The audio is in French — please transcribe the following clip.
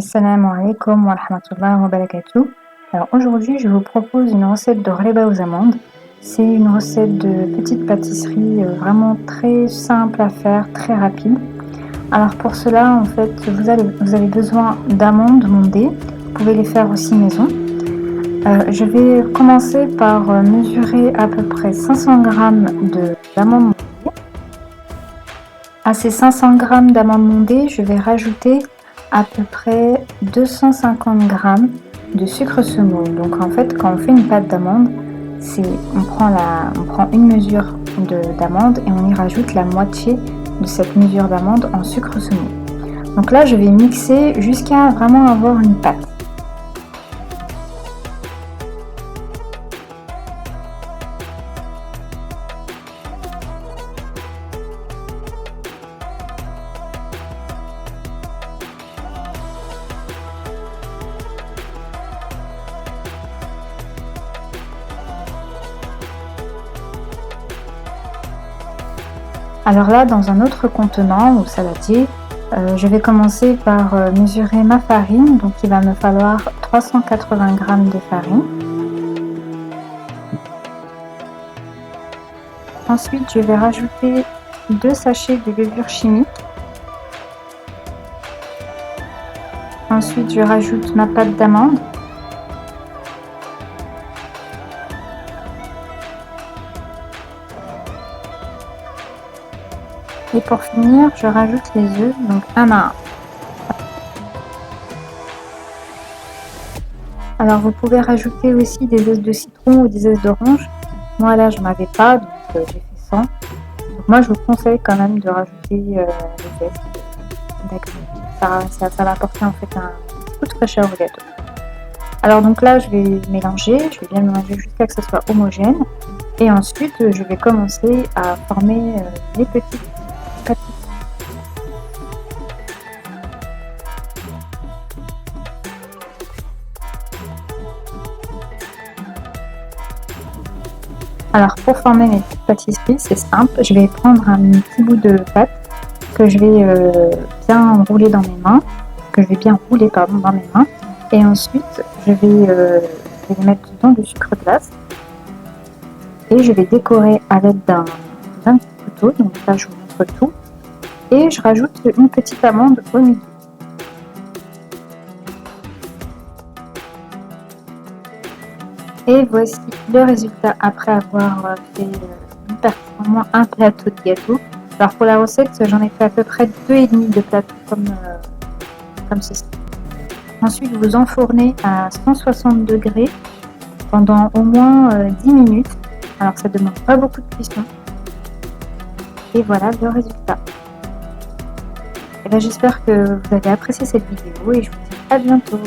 Assalamu alaikum wa rahmatullahi wa barakatuh. Alors aujourd'hui, je vous propose une recette de ghleba aux amandes. C'est une recette de petite pâtisserie vraiment très simple à faire, très rapide. Alors pour cela, en fait, vous avez besoin d'amandes mondées. Vous pouvez les faire aussi maison. Je vais commencer par mesurer à peu près 500 g d'amandes mondées. À ces 500 g d'amandes mondées, je vais rajouter à peu près 250 g de sucre semoule. Donc en fait, quand on fait une pâte d'amande, on prend une mesure d'amande et on y rajoute la moitié de cette mesure d'amande en sucre semoule. Donc là, je vais mixer jusqu'à vraiment avoir une pâte. Alors là, dans un autre contenant ou saladier, je vais commencer par mesurer ma farine. Donc il va me falloir 380 g de farine. Ensuite, je vais rajouter 2 sachets de levure chimique. Ensuite, je rajoute ma pâte d'amande. Et pour finir, je rajoute les œufs, donc un à un. Alors vous pouvez rajouter aussi des zestes de citron ou des zestes d'orange. Moi là, je n'en avais pas, donc j'ai fait sans. Donc moi, je vous conseille quand même de rajouter les zestes. Ça va apporter en fait un coup de fraîcheur au gâteau. Alors donc là, je vais mélanger, je vais bien mélanger jusqu'à ce que ça soit homogène. Et ensuite, je vais commencer à former les petites pâtisseries. Alors pour former mes petites pâtisseries, c'est simple. Je vais prendre un petit bout de pâte que je vais bien rouler dans mes mains, dans mes mains. Et ensuite, je vais les mettre dans du sucre glace. Et je vais décorer à l'aide d'un petit couteau. Donc là, je vous montre tout. Et je rajoute une petite amande au milieu. Et voici le résultat après avoir fait au moins un plateau de gâteau. Alors pour la recette, j'en ai fait à peu près 2,5 de plateau comme ceci. Ensuite, vous enfournez à 160 degrés pendant au moins 10 minutes. Alors ça ne demande pas beaucoup de cuisson. Et voilà le résultat. Et bien, j'espère que vous avez apprécié cette vidéo et je vous dis à bientôt.